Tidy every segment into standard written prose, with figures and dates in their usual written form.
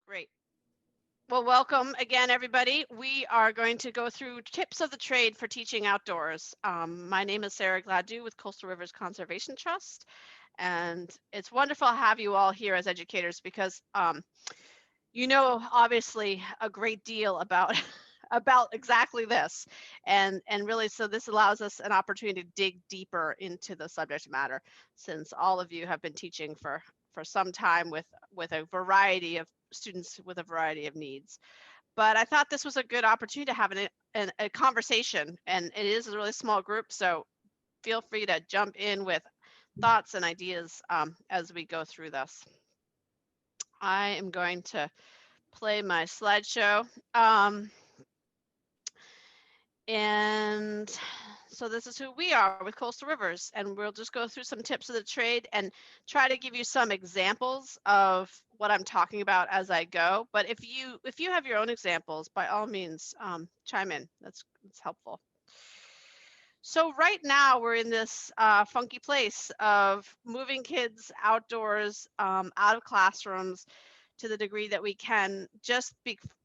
Great. Well, welcome again, everybody. We are going to go through tips of the trade for teaching outdoors. My name is Sarah Gladu with Coastal Rivers Conservation Trust, and it's wonderful to have you all here as educators because you know obviously a great deal about about exactly this, and really so this allows us an opportunity to dig deeper into the subject matter, since all of you have been teaching for some time with a variety of students with a variety of needs. But I thought this was a good opportunity to have a conversation, and it is a really small group, so feel free to jump in with thoughts and ideas as we go through this. I am going to play my slideshow. And so this is who we are with Coastal Rivers, and we'll just go through some tips of the trade and try to give you some examples of what I'm talking about as I go. But if you have your own examples, by all means, chime in. That's helpful. So right now we're in this funky place of moving kids outdoors, out of classrooms to the degree that we can, just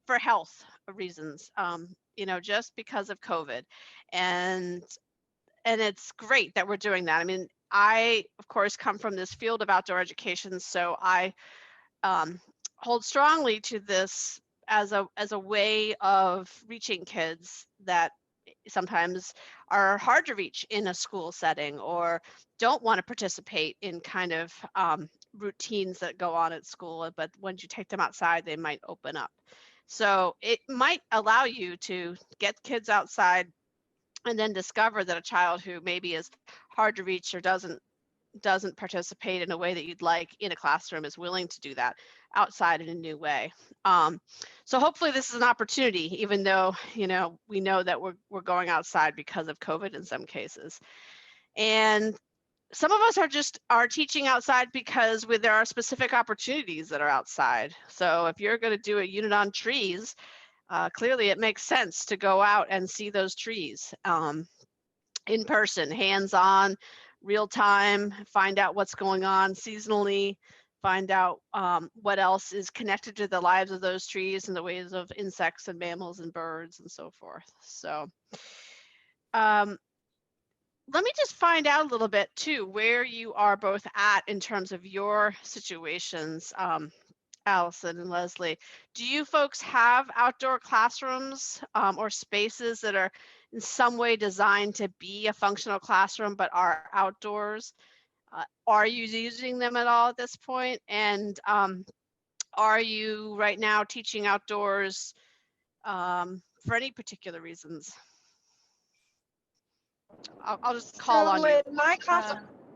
for health reasons, just because of COVID. And it's great that we're doing that. I mean, I, of course, come from this field of outdoor education, so I hold strongly to this as a way of reaching kids that sometimes are hard to reach in a school setting or don't want to participate in kind of routines that go on at school, but once you take them outside, they might open up. So it might allow you to get kids outside and then discover that a child who maybe is hard to reach or doesn't participate in a way that you'd like in a classroom is willing to do that outside in a new way. So hopefully this is an opportunity, even though we know that we're going outside because of COVID in some cases. And some of us are teaching outside because there are specific opportunities that are outside. So if you're going to do a unit on trees, clearly it makes sense to go out and see those trees in person, hands-on, real time, find out what's going on seasonally, find out what else is connected to the lives of those trees and the ways of insects and mammals and birds and so forth. So let me just find out a little bit too where you are both at in terms of your situations, Allison and Leslie. Do you folks have outdoor classrooms or spaces that are in some way designed to be a functional classroom but are outdoors? Are you using them at all at this point? And are you right now teaching outdoors for any particular reasons? I'll just call on you. In my class,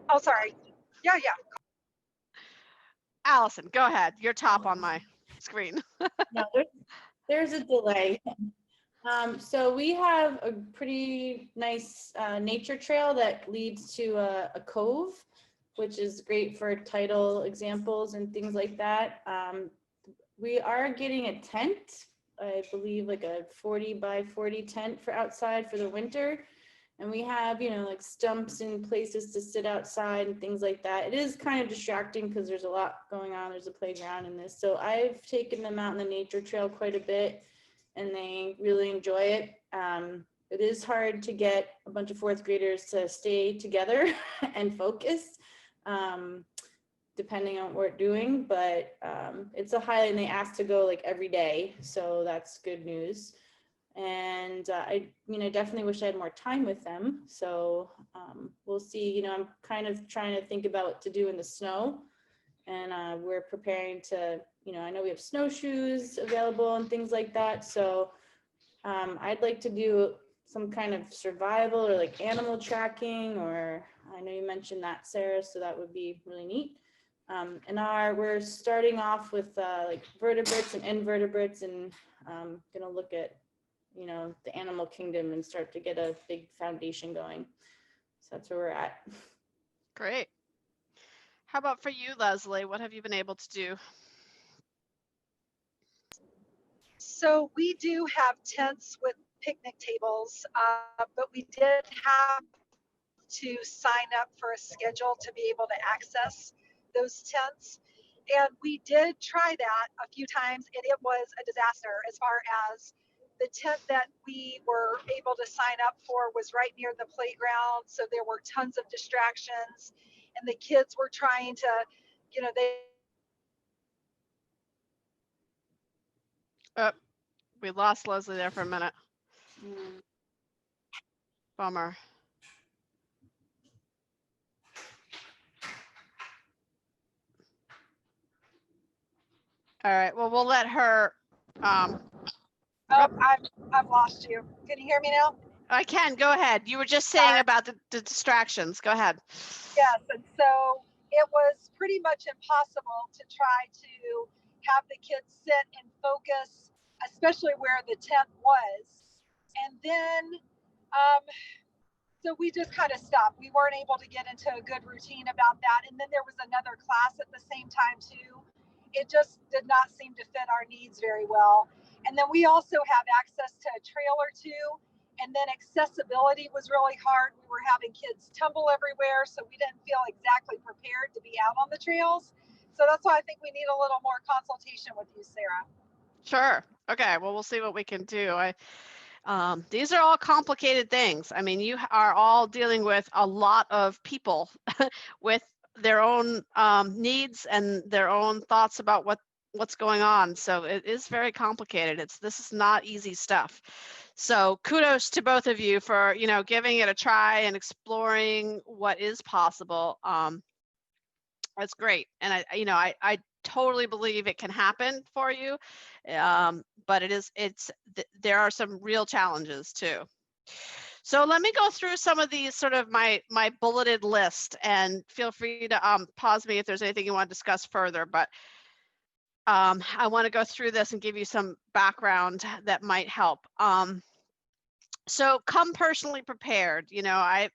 oh, sorry. Yeah. Allison, go ahead. You're top on my screen. No, there's a delay. So we have a pretty nice nature trail that leads to a cove, which is great for title examples and things like that. We are getting a tent, I believe like a 40 by 40 tent for outside for the winter. And we have, like stumps and places to sit outside and things like that. It is kind of distracting because there's a lot going on. There's a playground in this. So I've taken them out in the nature trail quite a bit and they really enjoy it. It is hard to get a bunch of fourth graders to stay together and focus, depending on what we're doing, but it's a highlight and they ask to go like every day. So that's good news. And I definitely wish I had more time with them. So we'll see, I'm kind of trying to think about what to do in the snow. And we're preparing to, I know we have snowshoes available and things like that. So I'd like to do some kind of survival or like animal tracking, or I know you mentioned that, Sarah, so that would be really neat. And we're starting off with like vertebrates and invertebrates, and gonna look at the animal kingdom and start to get a big foundation going. So that's where we're at. Great. How about for you, Leslie? What have you been able to do? So we do have tents with picnic tables, but we did have to sign up for a schedule to be able to access those tents. And we did try that a few times, and it was a disaster as far as the tent that we were able to sign up for was right near the playground. So there were tons of distractions, and the kids were trying to, they. Oh, we lost Leslie there for a minute. Mm. Bummer. All right, well, we'll let her. Oh, I've lost you. Can you hear me now? I can, go ahead. You were just saying Sorry. about the distractions. Go ahead. Yes, and so it was pretty much impossible to try to have the kids sit and focus, especially where the tent was. And then, um, so we just kind of stopped. We weren't able to get into a good routine about that. And then there was another class at the same time too. It just did not seem to fit our needs very well. And then we also have access to a trail or two. And then accessibility was really hard. We were having kids tumble everywhere, so we didn't feel exactly prepared to be out on the trails. So that's why I think we need a little more consultation with you, Sarah. Sure. Okay, well, we'll see what we can do. These are all complicated things. I mean, you are all dealing with a lot of people with their own needs and their own thoughts about what's going on. So it is very complicated. This is not easy stuff. So kudos to both of you for, giving it a try and exploring what is possible. That's great. And I totally believe it can happen for you. But there are some real challenges too. So let me go through some of these sort of my bulleted list, and feel free to pause me if there's anything you want to discuss further. But I want to go through this and give you some background that might help. So come personally prepared. I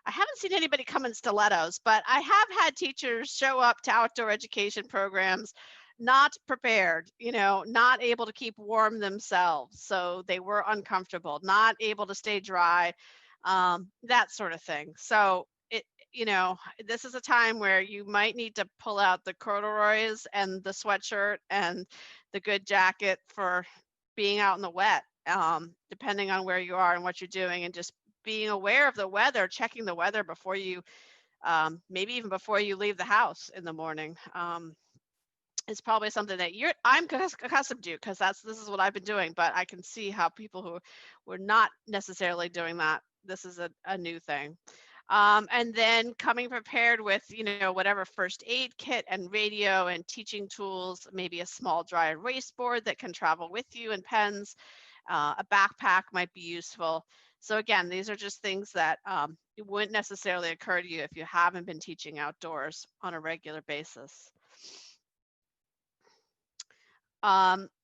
haven't seen anybody come in stilettos, but I have had teachers show up to outdoor education programs not prepared, not able to keep warm themselves. So they were uncomfortable, not able to stay dry, that sort of thing. So this is a time where you might need to pull out the corduroys and the sweatshirt and the good jacket for being out in the wet, depending on where you are and what you're doing, and just being aware of the weather, checking the weather before you, maybe even before you leave the house in the morning. Is probably something that I'm accustomed to, because this is what I've been doing, but I can see how people who were not necessarily doing that, this is a new thing. And then coming prepared with, whatever first aid kit and radio and teaching tools, maybe a small dry erase board that can travel with you, and pens, a backpack might be useful. So again, these are just things that it wouldn't necessarily occur to you if you haven't been teaching outdoors on a regular basis.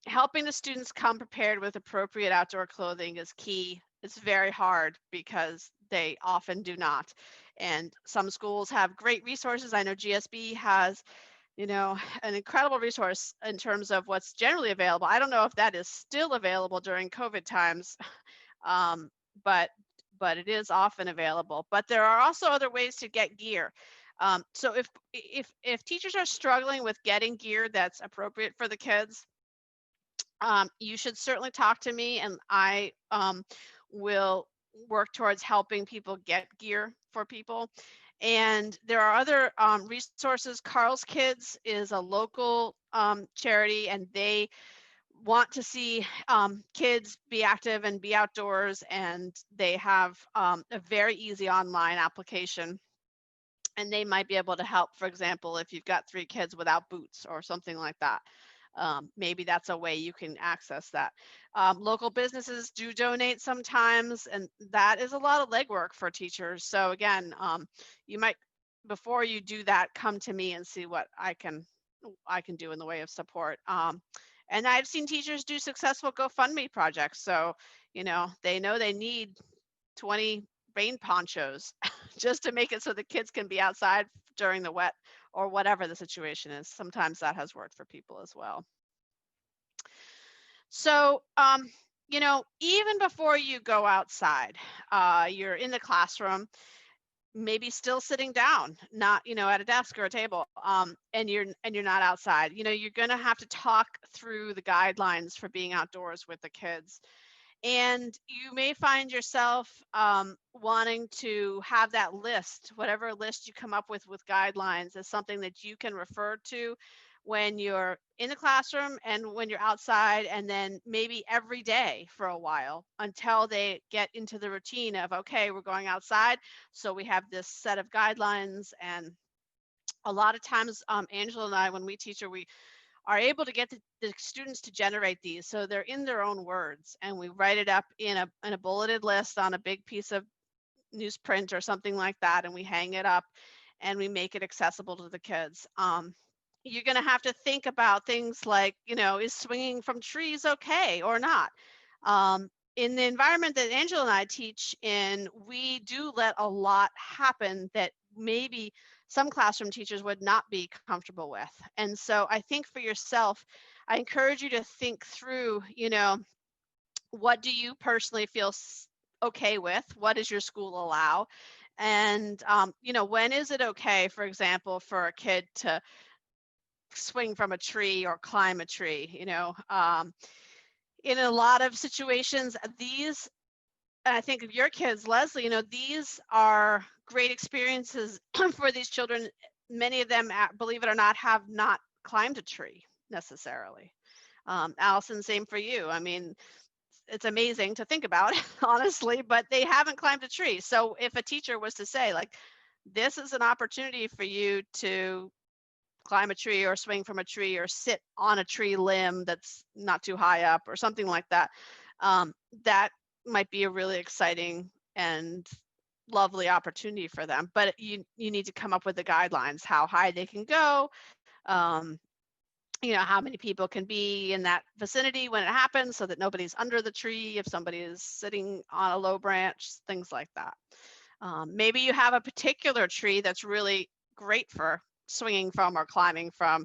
Helping the students come prepared with appropriate outdoor clothing is key. It's very hard because they often do not. And some schools have great resources. I know GSB has, an incredible resource in terms of what's generally available. I don't know if that is still available during COVID times, but it is often available. But there are also other ways to get gear. So if teachers are struggling with getting gear that's appropriate for the kids, you should certainly talk to me, and I will work towards helping people get gear for people. And there are other resources. Carl's Kids is a local charity, and they want to see kids be active and be outdoors, and they have a very easy online application. And they might be able to help, for example, if you've got 3 kids without boots or something like that. Maybe that's a way you can access that. Local businesses do donate sometimes, and that is a lot of legwork for teachers. So again, you might, before you do that, come to me and see what I can do in the way of support. And I've seen teachers do successful GoFundMe projects. So, they know they need 20 rain ponchos just to make it so the kids can be outside during the wet, or whatever the situation is. Sometimes that has worked for people as well. So, even before you go outside, you're in the classroom, maybe still sitting down, not, at a desk or a table, and you're not outside. You're going to have to talk through the guidelines for being outdoors with the kids. And you may find yourself wanting to have that list, whatever list you come up with guidelines, as something that you can refer to when you're in the classroom and when you're outside, and then maybe every day for a while until they get into the routine of, okay, we're going outside, so we have this set of guidelines. And a lot of times, Angela and I, when we teach her, we are able to get the students to generate these, so they're in their own words, and we write it up in a bulleted list on a big piece of newsprint or something like that, and we hang it up and we make it accessible to the kids. You're going to have to think about things like, is swinging from trees okay or not? In the environment that Angela and I teach in, we do let a lot happen that maybe some classroom teachers would not be comfortable with. And so I think for yourself, I encourage you to think through, what do you personally feel okay with? What does your school allow? And, when is it okay, for example, for a kid to swing from a tree or climb a tree? In a lot of situations, these, I think of your kids, Leslie, these are great experiences for these children. Many of them, believe it or not, have not climbed a tree necessarily. Allison, same for you. I mean, it's amazing to think about, honestly, but they haven't climbed a tree. So if a teacher was to say, like, this is an opportunity for you to climb a tree or swing from a tree or sit on a tree limb that's not too high up or something like that, that might be a really exciting and lovely opportunity for them. But you need to come up with the guidelines, how high they can go, how many people can be in that vicinity when it happens, so that nobody's under the tree if somebody is sitting on a low branch, things like that. Maybe you have a particular tree that's really great for swinging from or climbing from,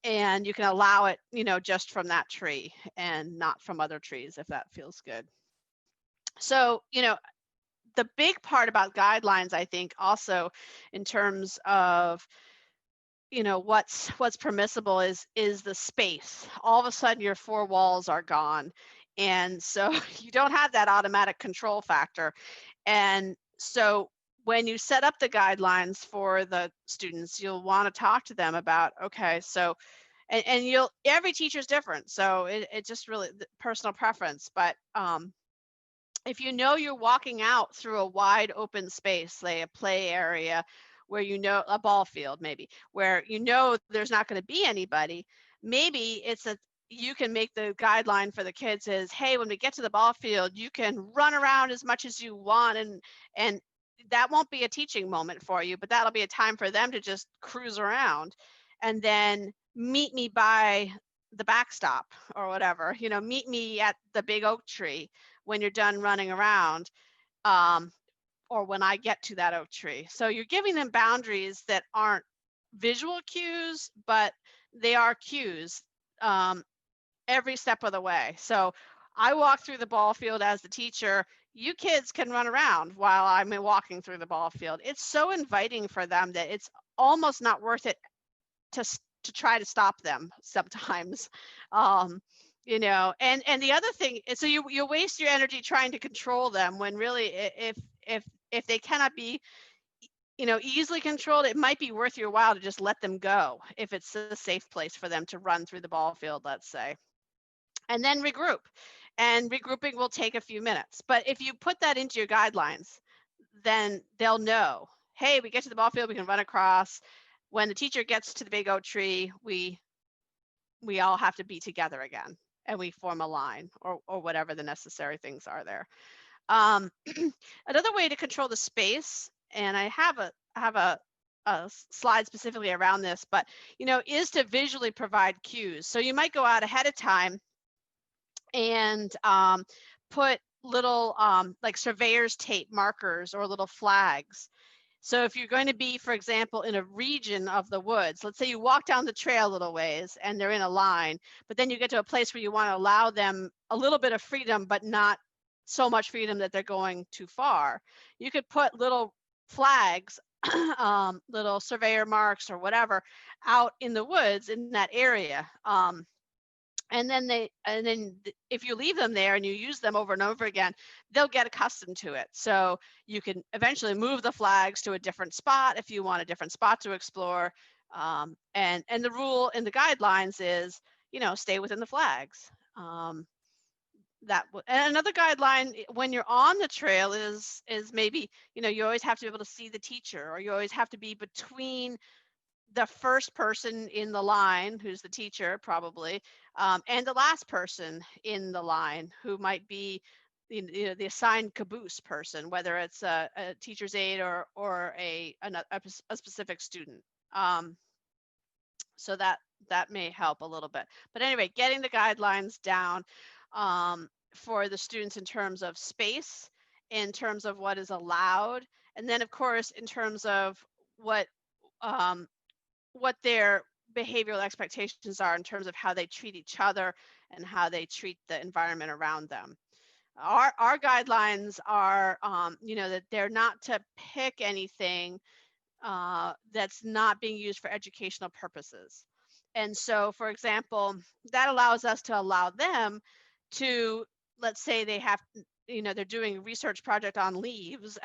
and you can allow it, just from that tree and not from other trees if that feels good. So, the big part about guidelines, I think, also in terms of, what's permissible is the space. All of a sudden your four walls are gone, and so you don't have that automatic control factor. And so when you set up the guidelines for the students, you'll want to talk to them about, okay, so and every teacher's different, so it just really personal preference. But if you're walking out through a wide open space, say a play area, where a ball field maybe, where there's not going to be anybody, maybe you can make the guideline for the kids is, hey, when we get to the ball field, you can run around as much as you want, and that won't be a teaching moment for you, but that'll be a time for them to just cruise around, and then meet me by the backstop or whatever, meet me at the big oak tree when you're done running around, or when I get to that oak tree. So you're giving them boundaries that aren't visual cues, but they are cues every step of the way. So I walk through the ball field as the teacher. You kids can run around while I'm walking through the ball field. It's so inviting for them that it's almost not worth it to try to stop them sometimes. And the other thing is, so you waste your energy trying to control them, when really if they cannot be easily controlled, it might be worth your while to just let them go if it's a safe place for them to run through the ball field, let's say, and then regroup. And regrouping will take a few minutes, but if you put that into your guidelines, then they'll know, hey, we get to the ball field, we can run across. When the teacher gets to the big oak tree, we all have to be together again, and we form a line, or whatever the necessary things are there. Another way to control the space, and I have a slide specifically around this, but is to visually provide cues. So you might go out ahead of time and put little like surveyor's tape markers or little flags. So if you're going to be, for example, in a region of the woods, let's say you walk down the trail a little ways and they're in a line, but then you get to a place where you want to allow them a little bit of freedom, but not so much freedom that they're going too far. You could put little flags, little surveyor marks or whatever, out in the woods in that area. And then if you leave them there and you use them over and over again, they'll get accustomed to it. So you can eventually move the flags to a different spot if you want a different spot to explore. And the rule in the guidelines is, stay within the flags. And another guideline when you're on the trail is maybe, you always have to be able to see the teacher, or you always have to be between the first person in the line, who's the teacher probably, and the last person in the line, who might be the assigned caboose person, whether it's a teacher's aide or a specific student. So that may help a little bit. But anyway, getting the guidelines down for the students in terms of space, in terms of what is allowed, and then of course in terms of what their behavioral expectations are in terms of how they treat each other and how they treat the environment around them. Our guidelines are, that they're not to pick anything that's not being used for educational purposes. And so, for example, that allows us to allow them to, let's say they have, they're doing a research project on leaves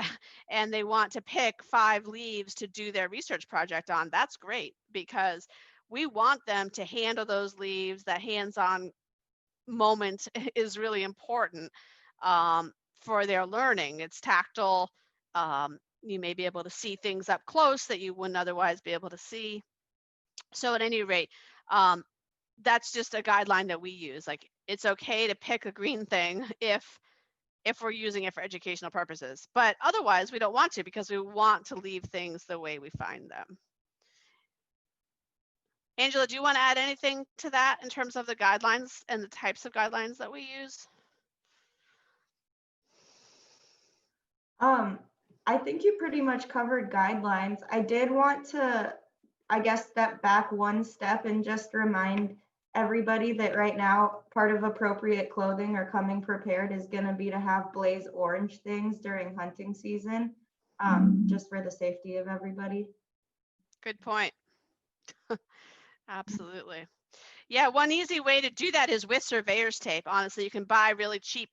and they want to pick 5 leaves to do their research project on. That's great, because we want them to handle those leaves. That hands-on moment is really important for their learning. It's tactile. You may be able to see things up close that you wouldn't otherwise be able to see. So at any rate, that's just a guideline that we use. Like, it's okay to pick a green thing if we're using it for educational purposes, but otherwise we don't want to, because we want to leave things the way we find them. Angela, do you want to add anything to that in terms of the guidelines and the types of guidelines that we use? I think you pretty much covered guidelines. I did want to, I guess, step back one step and just remind everybody that right now part of appropriate clothing or coming prepared is going to be to have blaze orange things during hunting season, just for the safety of everybody. Good point. Absolutely. Yeah, one easy way to do that is with surveyor's tape. Honestly, you can buy really cheap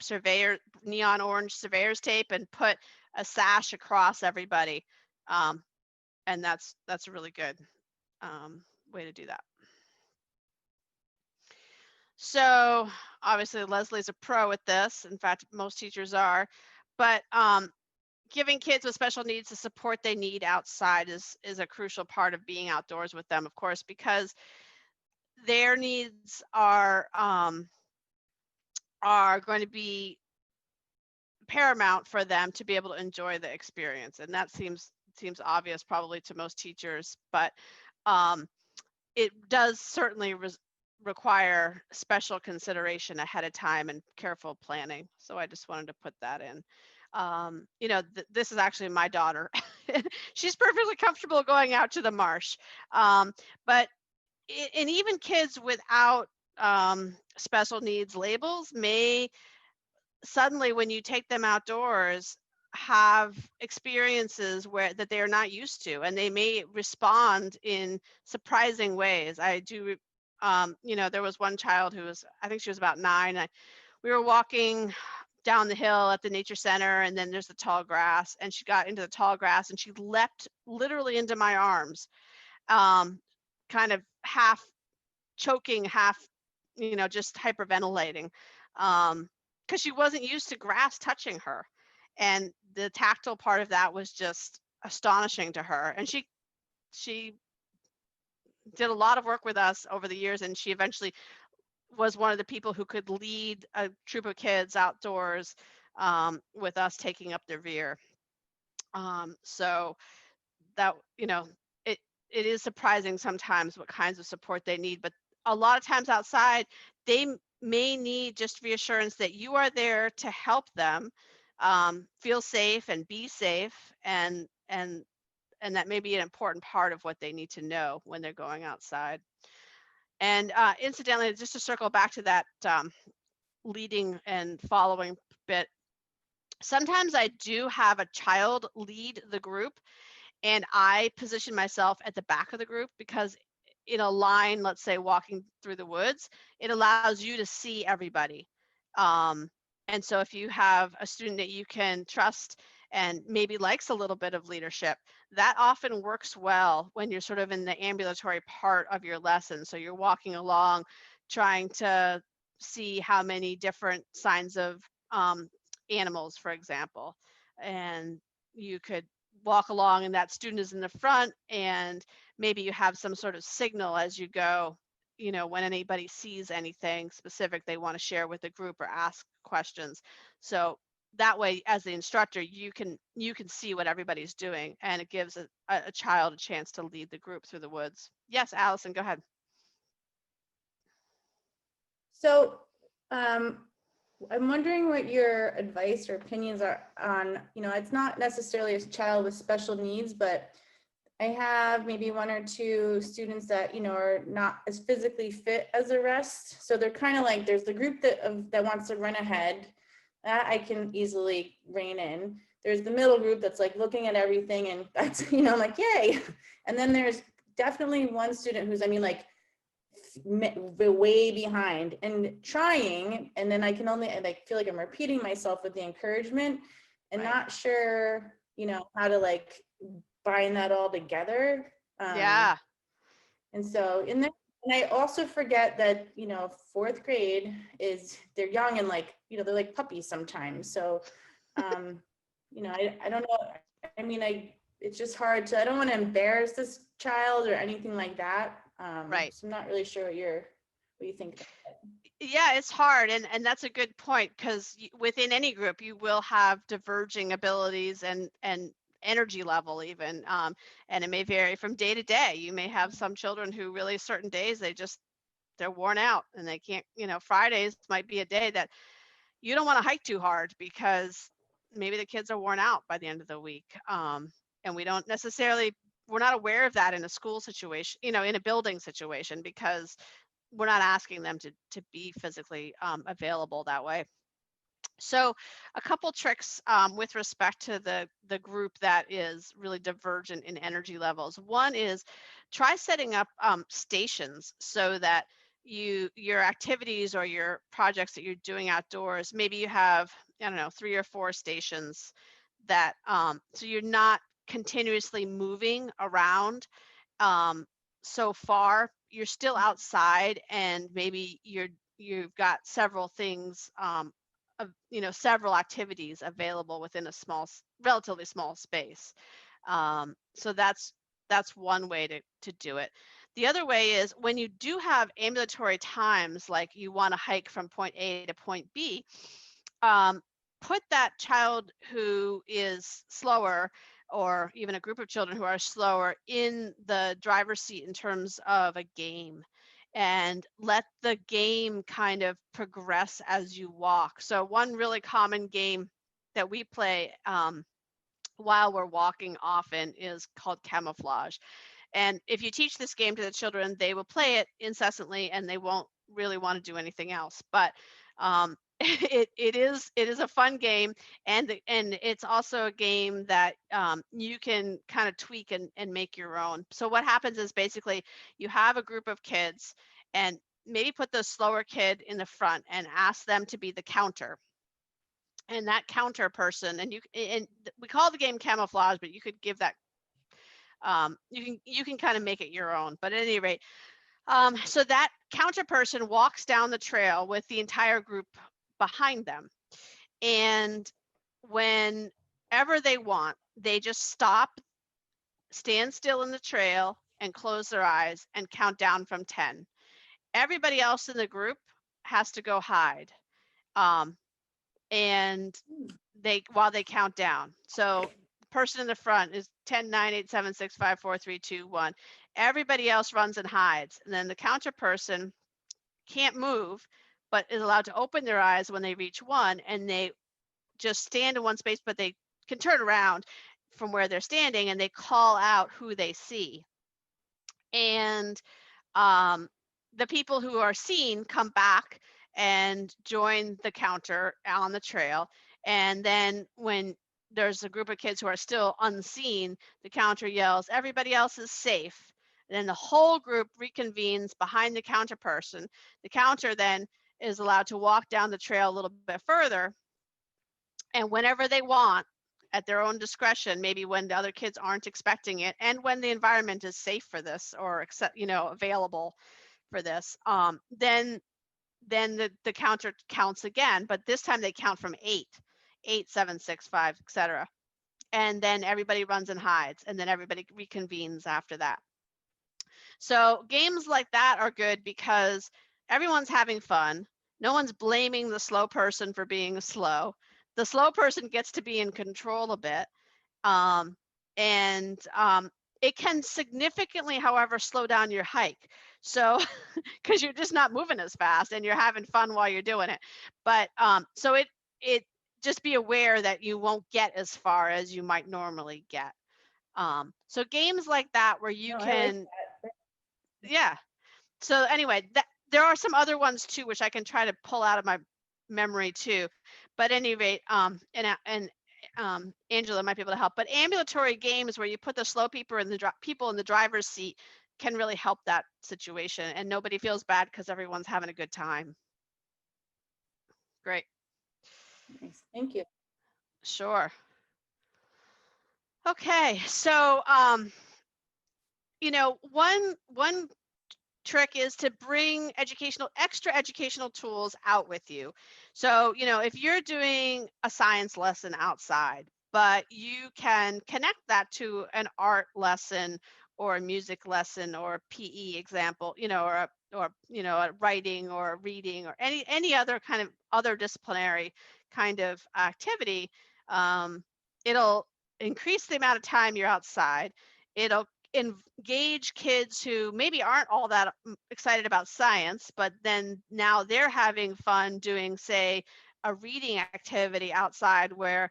neon orange surveyor's tape and put a sash across everybody. And that's a really good way to do that. So obviously Leslie's a pro at this. In fact, most teachers are, but giving kids with special needs the support they need outside is a crucial part of being outdoors with them, of course, because their needs are going to be paramount for them to be able to enjoy the experience. And that seems obvious probably to most teachers, but it does certainly require special consideration ahead of time and careful planning. So I just wanted to put that in. This is actually my daughter. She's perfectly comfortable going out to the marsh. But and even kids without special needs labels may suddenly, when you take them outdoors, have experiences that they are not used to, and they may respond in surprising ways. I do, there was one child who was, I think she was about 9. We were walking down the hill at the nature center, and then there's the tall grass, and she got into the tall grass and she leapt literally into my arms, kind of half choking, half, just hyperventilating, because she wasn't used to grass touching her. And the tactile part of that was just astonishing to her. And she did a lot of work with us over the years, and she eventually was one of the people who could lead a troop of kids outdoors with us taking up their rear. So that, it is surprising sometimes what kinds of support they need, but a lot of times outside, they may need just reassurance that you are there to help them feel safe and be safe, and that may be an important part of what they need to know when they're going outside. And incidentally, just to circle back to that leading and following bit, Sometimes I do have a child lead the group, and I position myself at the back of the group because in a line, let's say walking through the woods, it allows you to see everybody. Um, and so if you have a student that you can trust and maybe likes a little bit of leadership, that often works well when you're sort of in the ambulatory part of your lesson. So you're walking along, trying to see how many different signs of animals, for example, and you could walk along and that student is in the front, and maybe you have some sort of signal as you go, you know, when anybody sees anything specific they want to share with the group or ask questions. So that way, as the instructor, you can see what everybody's doing, and it gives a child a chance to lead the group through the woods. Yes, Allison, go ahead. So I'm wondering what your advice or opinions are on, you know, it's not necessarily a child with special needs, but I have maybe 1 or 2 students that, you know, are not as physically fit as the rest. So they're kind of like, there's the group that wants to run ahead, that I can easily rein in. There's the middle group that's like looking at everything, and that's, you know, I'm like, yay. And then there's definitely one student who's, I mean, like way behind and trying, and then I can only, I like feel like I'm repeating myself with the encouragement and Right. not sure, you know, how to like bind that all together. Yeah. And so in there, and I also forget that, you know, 4th grade is, they're young and like, you know, they're like puppies sometimes. So, you know, I don't know. I mean, it's just hard to, I don't want to embarrass this child or anything like that. Right. So I'm not really sure what you think about it. Yeah, it's hard, and that's a good point, because within any group you will have diverging abilities and energy level even, and it may vary from day to day. You may have some children who really certain days they're worn out and they can't, you know, Fridays might be a day that you don't want to hike too hard because maybe the kids are worn out by the end of the week. And we're not aware of that in a school situation, you know, in a building situation, because we're not asking them to be physically available that way. So a couple tricks with respect to the group that is really divergent in energy levels. One is try setting up stations so that your activities or your projects that you're doing outdoors, maybe you have, I don't know, 3 or 4 stations that so you're not continuously moving around so far. You're still outside, and maybe you've got several things you know, several activities available within a relatively small space. So that's one way to do it. The other way is when you do have ambulatory times, like you want to hike from point A to point B, put that child who is slower, or even a group of children who are slower, in the driver's seat in terms of a game, and let the game kind of progress as you walk. So one really common game that we play while we're walking often is called camouflage. And if you teach this game to the children, they will play it incessantly and they won't really want to do anything else. But it is a fun game, and it's also a game that you can kind of tweak and make your own. So what happens is basically you have a group of kids, and maybe put the slower kid in the front and ask them to be the counter. And that counter person, and we call the game camouflage, but you could give that you can kind of make it your own. But at any rate, so that counter person walks down the trail with the entire group behind them, and whenever they want, they just stop, stand still in the trail, and close their eyes and count down from 10. Everybody else in the group has to go hide, and while they count down. So the person in the front is 10, 9, 8, 7, 6, 5, 4, 3, 2, 1. Everybody else runs and hides, and then the counter person can't move, but is allowed to open their eyes when they reach 1, and they just stand in one space, but they can turn around from where they're standing and they call out who they see. And the people who are seen come back and join the counter on the trail, And then when there's a group of kids who are still unseen, the counter yells, everybody else is safe. And then the whole group reconvenes behind the counter person. The counter then is allowed to walk down the trail a little bit further. And whenever they want, at their own discretion, maybe when the other kids aren't expecting it, and when the environment is safe for this or available for this, then the counter counts again, but this time they count from 8, 8, 7, 6, 5, etc. And then everybody runs and hides, and then everybody reconvenes after that. So games like that are good because everyone's having fun. No one's blaming the slow person for being slow. The slow person gets to be in control a bit. And it can significantly, however, slow down your hike. So, because you're just not moving as fast and you're having fun while you're doing it. But so it just be aware that you won't get as far as you might normally get. So games like that where you can, yeah. So anyway, there are some other ones too, which I can try to pull out of my memory too. But at any rate, and Angela might be able to help. But ambulatory games where you put the slow people in the driver's seat can really help that situation, and nobody feels bad because everyone's having a good time. Great. Nice. Thank you. Sure. Okay, so one trick is to bring extra educational tools out with you. So, if you're doing a science lesson outside, but you can connect that to an art lesson or a music lesson or a PE example, or a writing or a reading or any other kind of other disciplinary kind of activity, it'll increase the amount of time you're outside. It'll engage kids who maybe aren't all that excited about science, but then now they're having fun doing, say, a reading activity outside where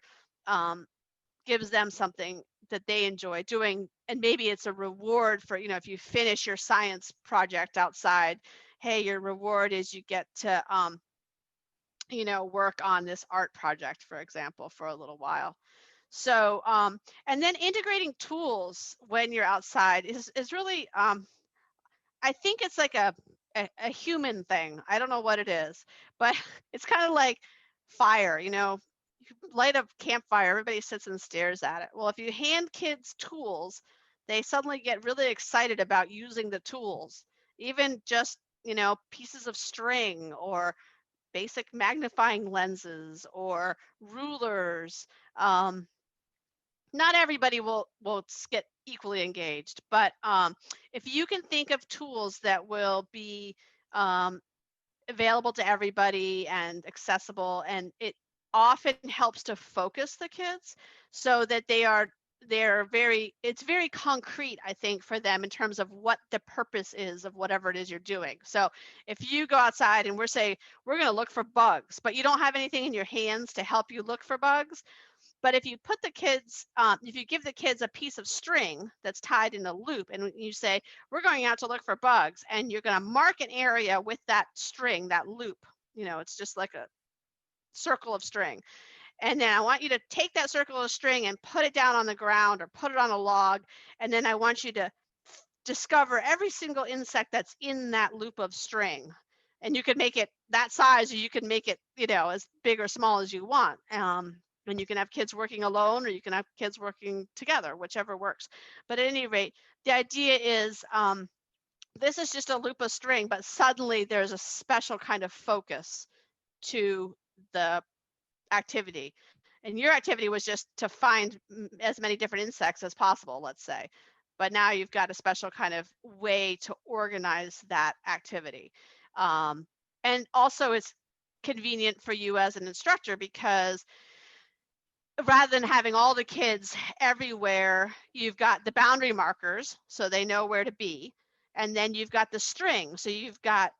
gives them something that they enjoy doing. And maybe it's a reward for, if you finish your science project outside, hey, your reward is you get to, work on this art project, for example, for a little while. So, and then integrating tools when you're outside is really, I think it's like a human thing. I don't know what it is, but it's kind of like fire, you light a campfire, everybody sits and stares at it. Well, if you hand kids tools, they suddenly get really excited about using the tools, even just, pieces of string or basic magnifying lenses or rulers. Not everybody will get equally engaged, but if you can think of tools that will be available to everybody and accessible, and it often helps to focus the kids so that it's very concrete, I think, for them in terms of what the purpose is of whatever it is you're doing. So if you go outside and we're going to look for bugs, but you don't have anything in your hands to help you look for bugs, but if you put the kids, if you give the kids a piece of string that's tied in a loop, and you say, we're going out to look for bugs, and you're going to mark an area with that string, that loop, it's just like a circle of string. And then I want you to take that circle of string and put it down on the ground or put it on a log. And then I want you to discover every single insect that's in that loop of string. And you could make it that size, or you can make it, as big or small as you want. And you can have kids working alone, or you can have kids working together, whichever works. But at any rate, the idea is this is just a loop of string, but suddenly there's a special kind of focus to the activity. And your activity was just to find as many different insects as possible, let's say. But now you've got a special kind of way to organize that activity. And also it's convenient for you as an instructor, because rather than having all the kids everywhere, you've got the boundary markers so they know where to be. And then you've got the string. So you've got,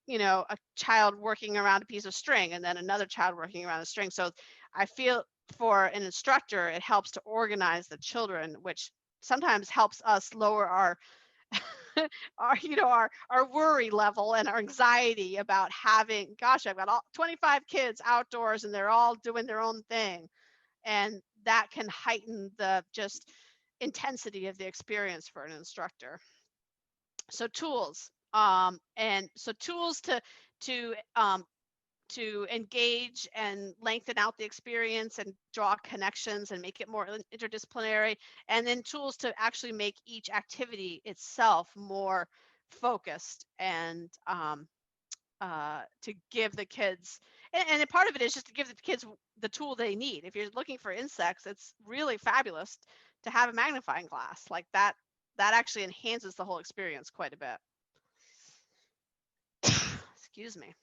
a child working around a piece of string and then another child working around a string. So I feel for an instructor, it helps to organize the children, which sometimes helps us lower our our worry level and our anxiety about having, gosh, I've got all 25 kids outdoors and they're all doing their own thing. And that can heighten the just intensity of the experience for an instructor. So tools, and so tools to engage and lengthen out the experience and draw connections and make it more interdisciplinary, and then tools to actually make each activity itself more focused and to give the kids, and a part of it is just to give the kids the tool they need. If you're looking for insects, it's really fabulous to have a magnifying glass like that. That actually enhances the whole experience quite a bit. Excuse me.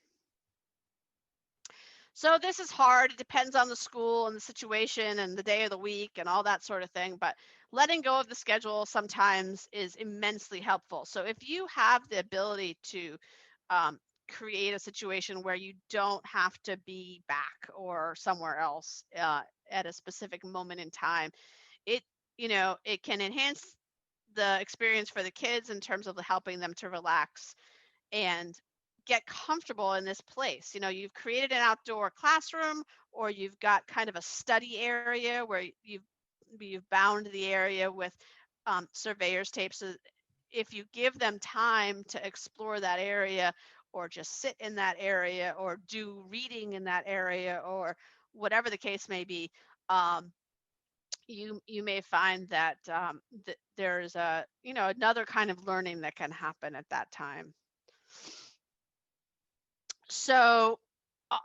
So this is hard. It depends on the school and the situation and the day of the week and all that sort of thing. But letting go of the schedule sometimes is immensely helpful. So if you have the ability to create a situation where you don't have to be back or somewhere else at a specific moment in time, it can enhance the experience for the kids in terms of helping them to relax and get comfortable in this place. You've created an outdoor classroom, or you've got kind of a study area where you've bound the area with surveyor's tape. So if you give them time to explore that area, or just sit in that area, or do reading in that area, or whatever the case may be, you may find that there's another kind of learning that can happen at that time. So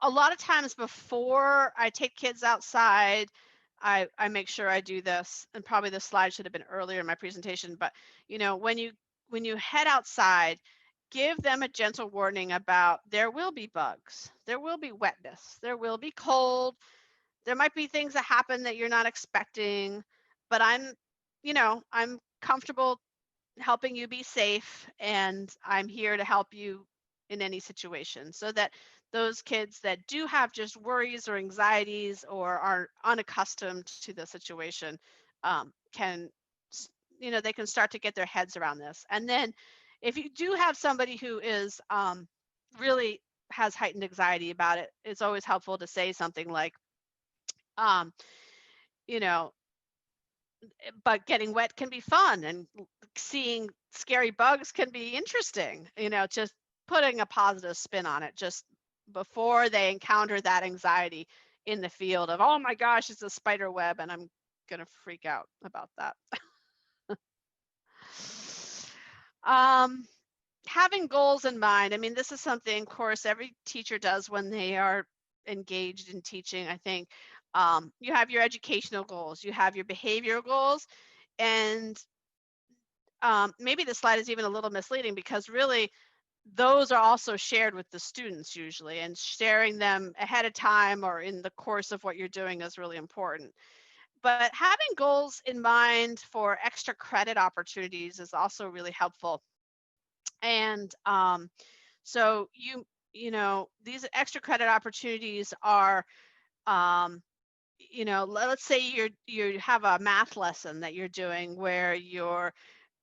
a lot of times before I take kids outside, I make sure I do this, and probably this slide should have been earlier in my presentation, but when you head outside, give them a gentle warning about there will be bugs, there will be wetness, there will be cold, there might be things that happen that you're not expecting, but I'm comfortable helping you be safe, and I'm here to help you in any situation, so that those kids that do have just worries or anxieties or are unaccustomed to the situation can they can start to get their heads around this. And then if you do have somebody who is really has heightened anxiety about it, it's always helpful to say something like but getting wet can be fun, and seeing scary bugs can be interesting. Just putting a positive spin on it just before they encounter that anxiety in the field of, oh my gosh, it's a spider web and I'm going to freak out about that. Having goals in mind. I mean, this is something, of course, every teacher does when they are engaged in teaching, I think. You have your educational goals, you have your behavioral goals, and maybe the slide is even a little misleading, because really those are also shared with the students usually, and sharing them ahead of time or in the course of what you're doing is really important. But having goals in mind for extra credit opportunities is also really helpful. And so these extra credit opportunities are let's say you have a math lesson that you're doing where you're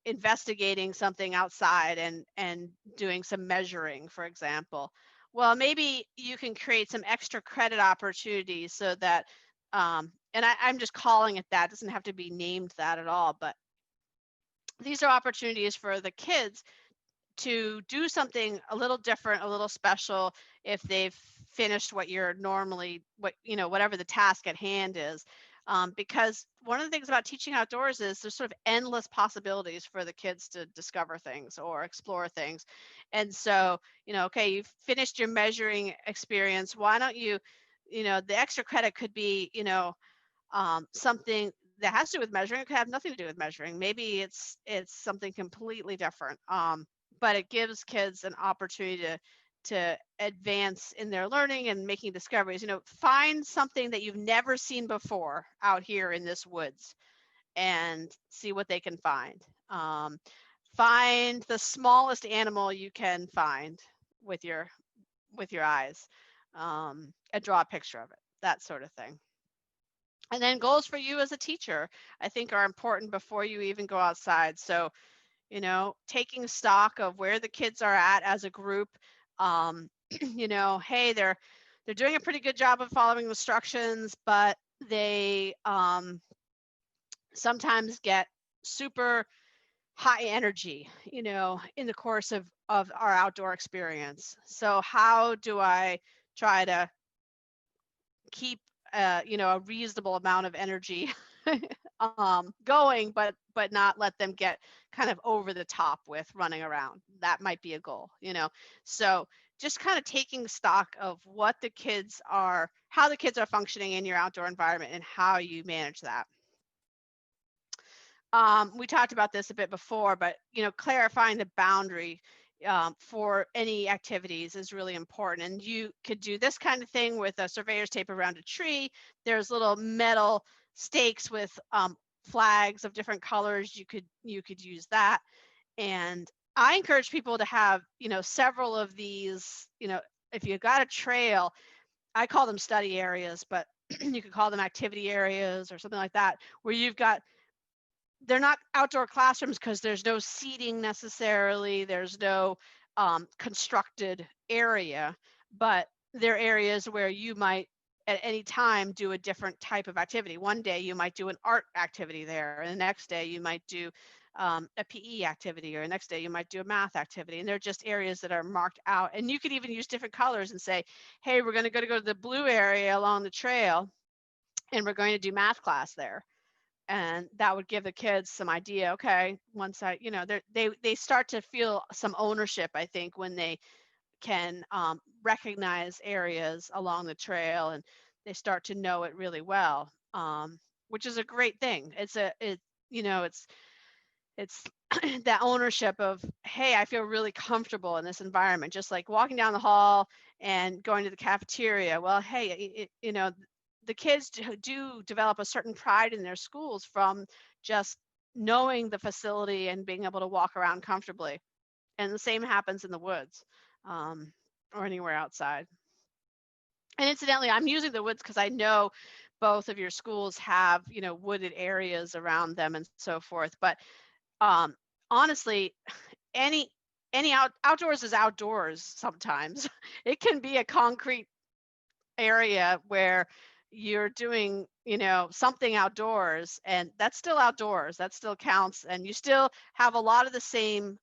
investigating something outside and doing some measuring, for example. Well, maybe you can create some extra credit opportunities so that and I'm just calling it that. It doesn't have to be named that at all, but these are opportunities for the kids to do something a little different, a little special, if they've finished whatever the task at hand is. Because one of the things about teaching outdoors is there's sort of endless possibilities for the kids to discover things or explore things. And so, okay, you've finished your measuring experience. Why don't you, the extra credit could be, something that has to do with measuring. It could have nothing to do with measuring. Maybe it's something completely different. But it gives kids an opportunity to advance in their learning and making discoveries. Find something that you've never seen before out here in this woods and see what they can find. Find the smallest animal you can find with your eyes, and draw a picture of it, that sort of thing. And then goals for you as a teacher, I think, are important before you even go outside. So you know, taking stock of where the kids are at as a group. You know, hey, they're doing a pretty good job of following instructions, but they sometimes get super high energy, you know, in the course of our outdoor experience. So how do I try to keep you know, a reasonable amount of energy going, but not let them get kind of over the top with running around? That might be a goal, you know. So just kind of taking stock of what the kids are, how the kids are functioning in your outdoor environment and how you manage that. We talked about this a bit before, but you know, clarifying the boundary for any activities is really important. And you could do this kind of thing with a surveyor's tape around a tree. There's little metal stakes with flags of different colors. You could use that. And I encourage people to have, you know, several of these. You know, if you've got a trail, I call them study areas, but you could call them activity areas or something like that, where you've got, they're not outdoor classrooms because there's no seating necessarily, there's no constructed area, but they're areas where you might at any time do a different type of activity. One day you might do an art activity there, and the next day you might do a PE activity, or the next day you might do a math activity. And they're just areas that are marked out. And you could even use different colors and say, hey, we're going to go to the blue area along the trail, and we're going to do math class there. And that would give the kids some idea. Okay, once I, you know, they start to feel some ownership, I think, when they can recognize areas along the trail, and they start to know it really well, which is a great thing. You know, it's that ownership of, hey, I feel really comfortable in this environment, just like walking down the hall and going to the cafeteria. Well, hey, you know, the kids do develop a certain pride in their schools from just knowing the facility and being able to walk around comfortably. And the same happens in the woods or anywhere outside. And incidentally, I'm using the woods because I know both of your schools have, you know, wooded areas around them and so forth. But honestly, any outdoors is outdoors sometimes. It can be a concrete area where you're doing, you know, something outdoors, and that's still outdoors, that still counts, and you still have a lot of the same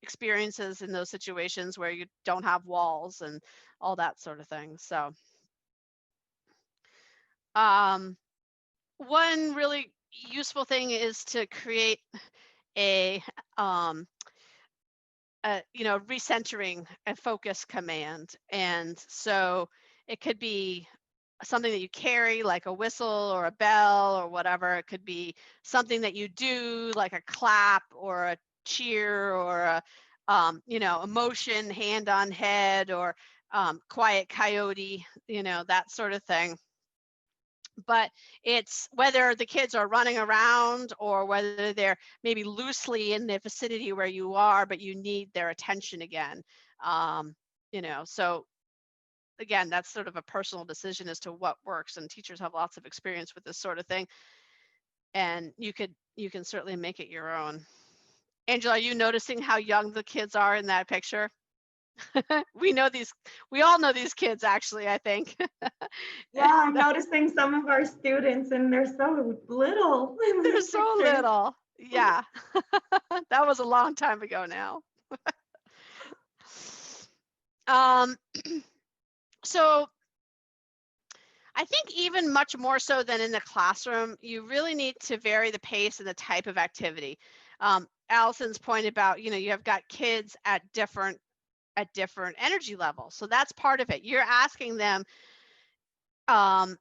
experiences in those situations where you don't have walls and all that sort of thing. So one really useful thing is to create a you know, recentering a focus command. And so it could be something that you carry, like a whistle or a bell or whatever. It could be something that you do, like a clap or a cheer or a you know, a motion, hand on head, or quiet coyote, you know, that sort of thing. But it's whether the kids are running around or whether they're maybe loosely in the vicinity where you are, but you need their attention again. You know, so again, that's sort of a personal decision as to what works, and teachers have lots of experience with this sort of thing, and you can certainly make it your own. Angela, are you noticing how young the kids are in that picture? We all know these kids, actually, I think. Yeah, I'm noticing some of our students and they're so little. They're so little. Yeah. That was a long time ago now. So I think even much more so than in the classroom, you really need to vary the pace and the type of activity. Allison's point about, you know, you have got kids at different energy levels. So that's part of it. You're asking them to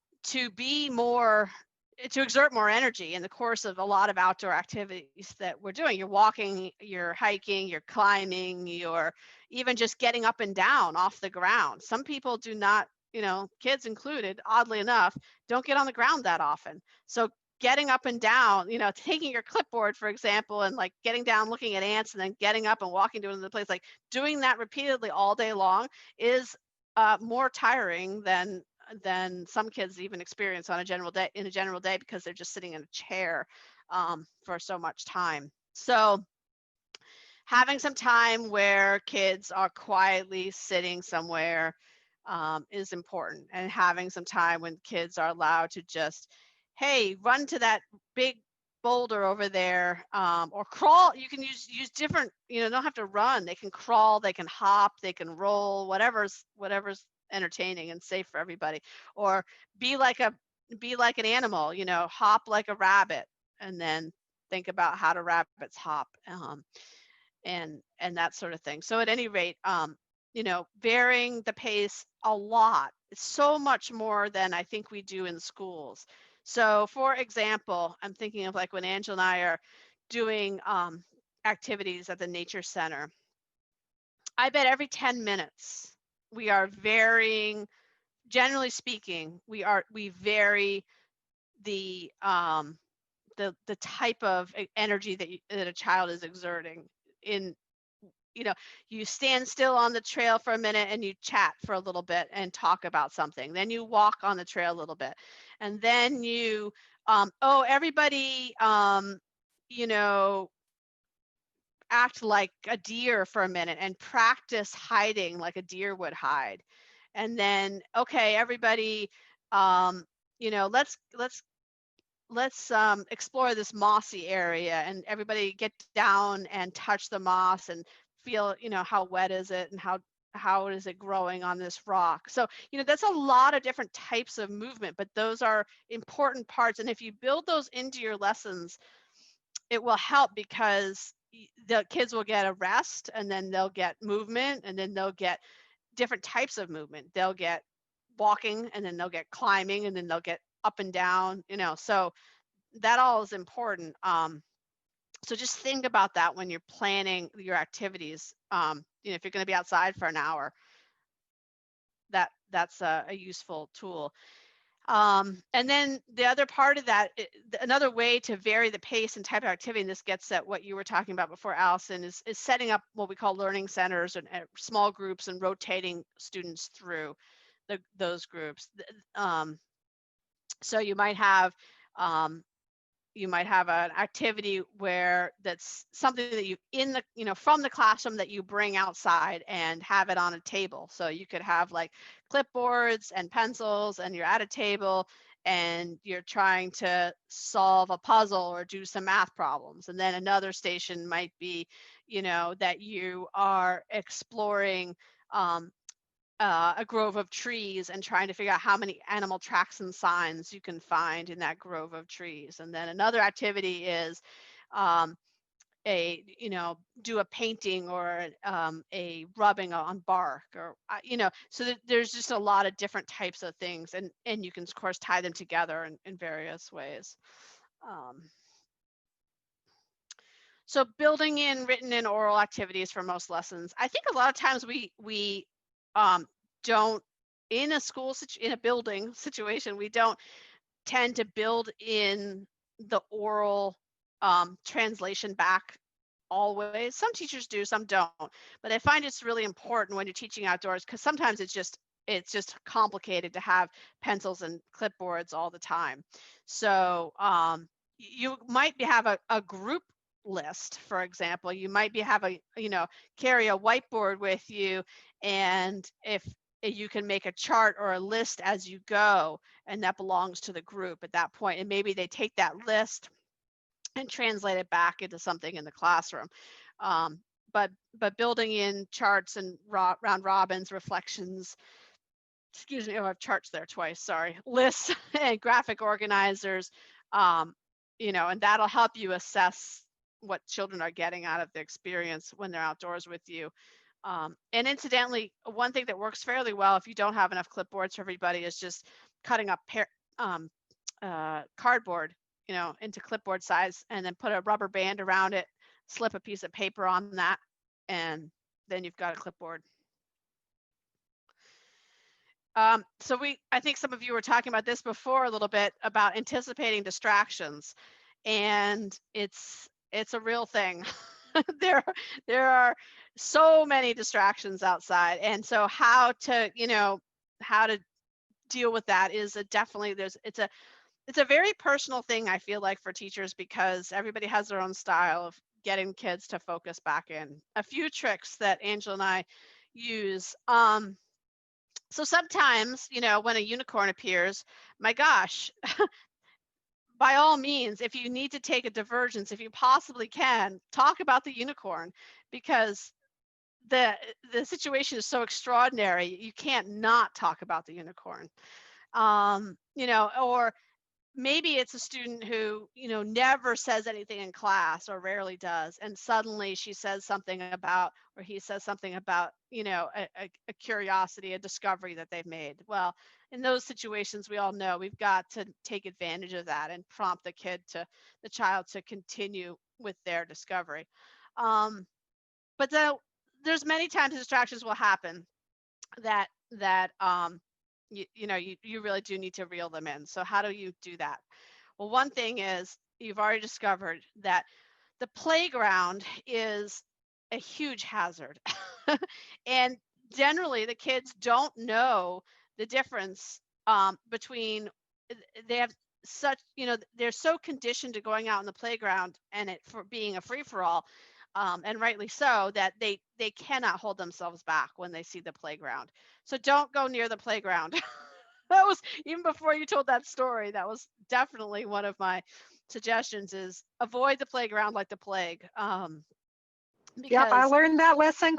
exert more energy in the course of a lot of outdoor activities that we're doing. You're walking, you're hiking, you're climbing, you're even just getting up and down off the ground. Some people do not, you know, kids included, oddly enough, don't get on the ground that often. So getting up and down, you know, taking your clipboard, for example, and like getting down, looking at ants, and then getting up and walking to another place, like doing that repeatedly all day long is more tiring than some kids even experience on a general day because they're just sitting in a chair for so much time. So having some time where kids are quietly sitting somewhere is important, and having some time when kids are allowed to just, hey, run to that big boulder over there, or crawl. You can use different, don't have to run. They can crawl, they can hop, they can roll, whatever's entertaining and safe for everybody. Or be like an animal, hop like a rabbit, and then think about how do rabbits hop, and that sort of thing. So at any rate, varying the pace a lot. It's so much more than I think we do in schools. So for example, I'm thinking of like when Angela and I are doing activities at the nature center. I bet every 10 minutes we are varying, generally speaking, we vary the type of energy that a child is exerting. In you stand still on the trail for a minute and you chat for a little bit and talk about something. Then you walk on the trail a little bit, and then you everybody act like a deer for a minute and practice hiding like a deer would hide. And then, okay, everybody, let's explore this mossy area, and everybody get down and touch the moss and feel, how wet is it, and how is it growing on this rock. So, that's a lot of different types of movement, but those are important parts. And if you build those into your lessons, it will help, because the kids will get a rest, and then they'll get movement, and then they'll get different types of movement. They'll get walking, and then they'll get climbing, and then they'll get up and down, so that all is important. So just think about that when you're planning your activities. If you're going to be outside for an hour, that's a useful tool. And then the other part of that, another way to vary the pace and type of activity, and this gets at what you were talking about before, Allison, is setting up what we call learning centers and small groups, and rotating students through those groups. So you might have an activity where that's something that you from the classroom that you bring outside and have it on a table. So you could have like clipboards and pencils, and you're at a table and you're trying to solve a puzzle or do some math problems. And then another station might be, that you are exploring a grove of trees and trying to figure out how many animal tracks and signs you can find in that grove of trees. And then another activity is do a painting or a rubbing on bark, or so there's just a lot of different types of things, and you can of course tie them together in various ways. So building in written and oral activities for most lessons. I think a lot of times we don't, in a building situation, we don't tend to build in the oral translation back always. Some teachers do, some don't. But I find it's really important when you're teaching outdoors, because sometimes it's just complicated to have pencils and clipboards all the time. So you might have a group list, for example. You might carry a whiteboard with you, and if you can make a chart or a list as you go, and that belongs to the group at that point. And maybe they take that list and translate it back into something in the classroom. But building in charts and round robins, reflections, excuse me, I have charts there twice, sorry, lists and graphic organizers, and that'll help you assess what children are getting out of the experience when they're outdoors with you. And incidentally, one thing that works fairly well if you don't have enough clipboards for everybody is just cutting up cardboard, into clipboard size, and then put a rubber band around it, slip a piece of paper on that, and then you've got a clipboard. So I think some of you were talking about this before a little bit, about anticipating distractions, and it's a real thing. there are so many distractions outside, and so how to deal with that is definitely it's a very personal thing, I feel like, for teachers, because everybody has their own style of getting kids to focus back in. A few tricks that Angela and I use. So sometimes, when a unicorn appears, my gosh, by all means, if you need to take a divergence, if you possibly can, talk about the unicorn, because the situation is so extraordinary. You can't not talk about the unicorn. Or maybe it's a student who, never says anything in class or rarely does. And suddenly she says something about, or he says something about, a curiosity, a discovery that they've made. Well, in those situations, we all know we've got to take advantage of that and prompt the child to continue with their discovery. But there's many times distractions will happen that you really do need to reel them in. So how do you do that? Well, one thing is, you've already discovered that the playground is a huge hazard. And generally the kids don't know the difference between, they have such, they're so conditioned to going out in the playground and it for being a free-for-all, and rightly so, that they cannot hold themselves back when they see the playground. So don't go near the playground. That was, even before you told that story, that was definitely one of my suggestions, is avoid the playground like the plague. Yep, I Because learned that lesson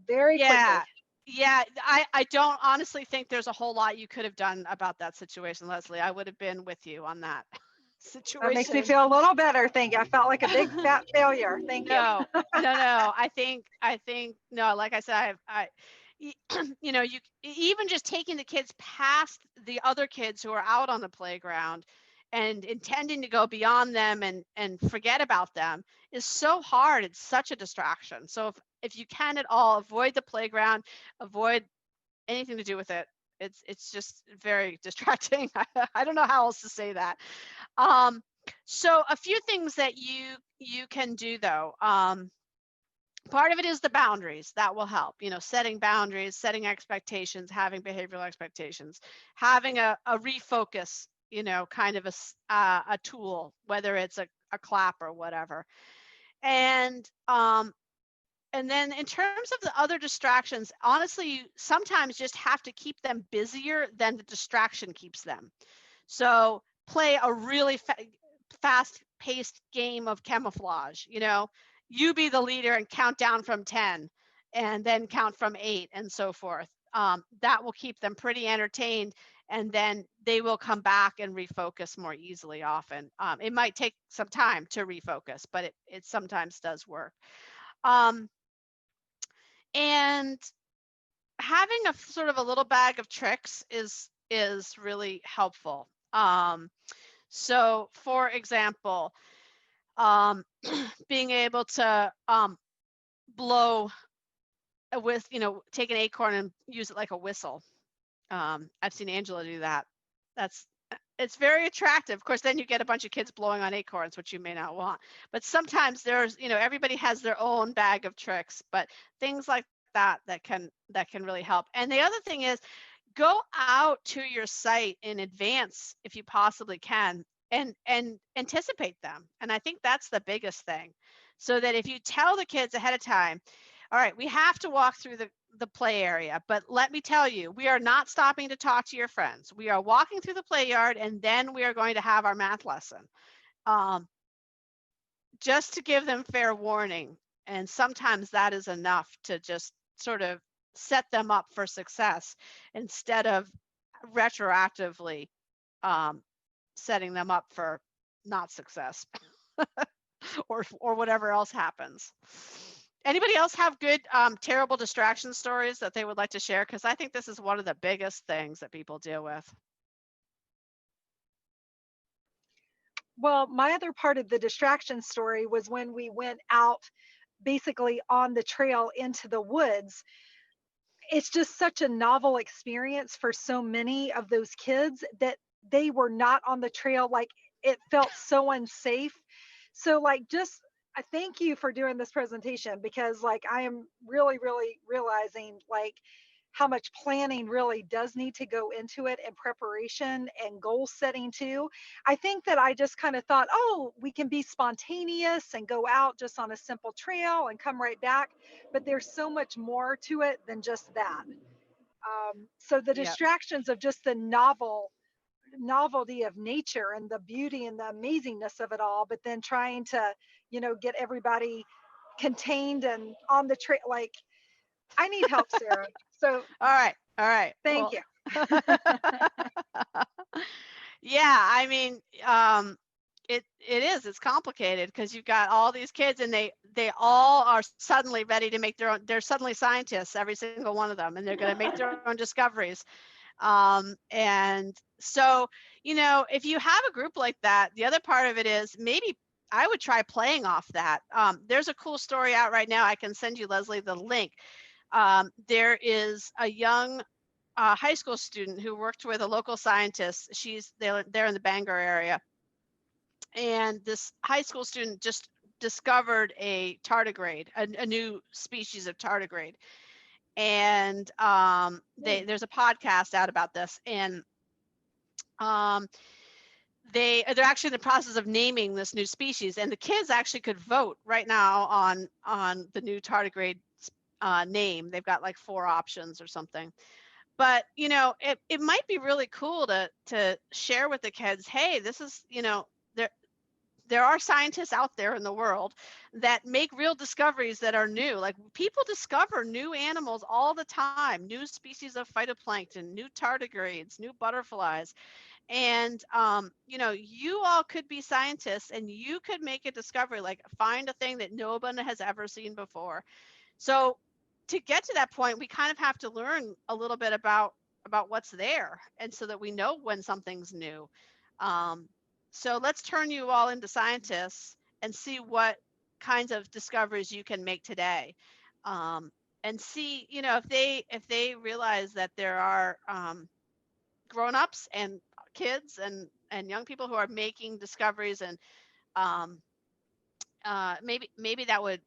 very quickly. yeah, I don't honestly think there's a whole lot you could have done about that situation, Leslie. I would have been with you on that situation. That makes me feel a little better. Thank you. I felt like a big fat failure. Thank you. No. I think no. Like I said, you even just taking the kids past the other kids who are out on the playground and intending to go beyond them and forget about them is so hard. It's such a distraction. So if you can at all, avoid the playground, avoid anything to do with it. It's just very distracting. I don't know how else to say that. So a few things that you can do though. Part of it is the boundaries that will help, setting boundaries, setting expectations, having behavioral expectations, having a refocus, kind of a tool, whether it's a clap or whatever. And then in terms of the other distractions, honestly, you sometimes just have to keep them busier than the distraction keeps them. So play a really fast-paced game of camouflage. You be the leader and count down from 10 and then count from 8 and so forth. That will keep them pretty entertained, and then they will come back and refocus more easily often. It might take some time to refocus, but it sometimes does work. And having a sort of a little bag of tricks is really helpful. So for example, being able to blow with, take an acorn and use it like a whistle. I've seen Angela do that. It's very attractive. Of course, then you get a bunch of kids blowing on acorns, which you may not want. But sometimes there's, everybody has their own bag of tricks, but things like that can really help. And the other thing is, go out to your site in advance if you possibly can, and anticipate them. And I think that's the biggest thing. So that if you tell the kids ahead of time, all right, we have to walk through the play area, but let me tell you, we are not stopping to talk to your friends. We are walking through the play yard, and then we are going to have our math lesson. Just to give them fair warning. And sometimes that is enough to just sort of set them up for success instead of retroactively setting them up for not success or whatever else happens. Anybody else have good terrible distraction stories that they would like to share? Because I think this is one of the biggest things that people deal with. Well, my other part of the distraction story was when we went out basically on the trail into the woods. It's just such a novel experience for so many of those kids that they were not on the trail. Like, it felt so unsafe. So I thank you for doing this presentation, because I am really, really realizing how much planning really does need to go into it, and preparation and goal setting too. I think that I just kind of thought, oh, we can be spontaneous and go out just on a simple trail and come right back. But there's so much more to it than just that. So the Yep. distractions of just the novelty of nature and the beauty and the amazingness of it all, but then trying to, get everybody contained and on the trail. Like, I need help, Sarah. So All right. All right. thank Well, you. yeah, I mean, it's complicated because you've got all these kids and they all are suddenly ready to make their own. They're suddenly scientists, every single one of them, and they're going to make their own discoveries. And so, if you have a group like that, the other part of it is maybe I would try playing off that. There's a cool story out right now. I can send you, Leslie, the link. There is a young high school student who worked with a local scientist. They're in the Bangor area. And this high school student just discovered a tardigrade, a new species of tardigrade. And there's a podcast out about this. And they're actually in the process of naming this new species. And the kids actually could vote right now on the new tardigrade name. They've got like 4 options or something. But it might be really cool to share with the kids, hey, this is, there are scientists out there in the world that make real discoveries that are new. Like, people discover new animals all the time, new species of phytoplankton, new tardigrades, new butterflies. And you all could be scientists and you could make a discovery, like find a thing that nobody has ever seen before. So to get to that point, we kind of have to learn a little bit about what's there, and so that we know when something's new. So let's turn you all into scientists and see what kinds of discoveries you can make today, and see, if they realize that there are grown-ups and kids and young people who are making discoveries, and maybe that would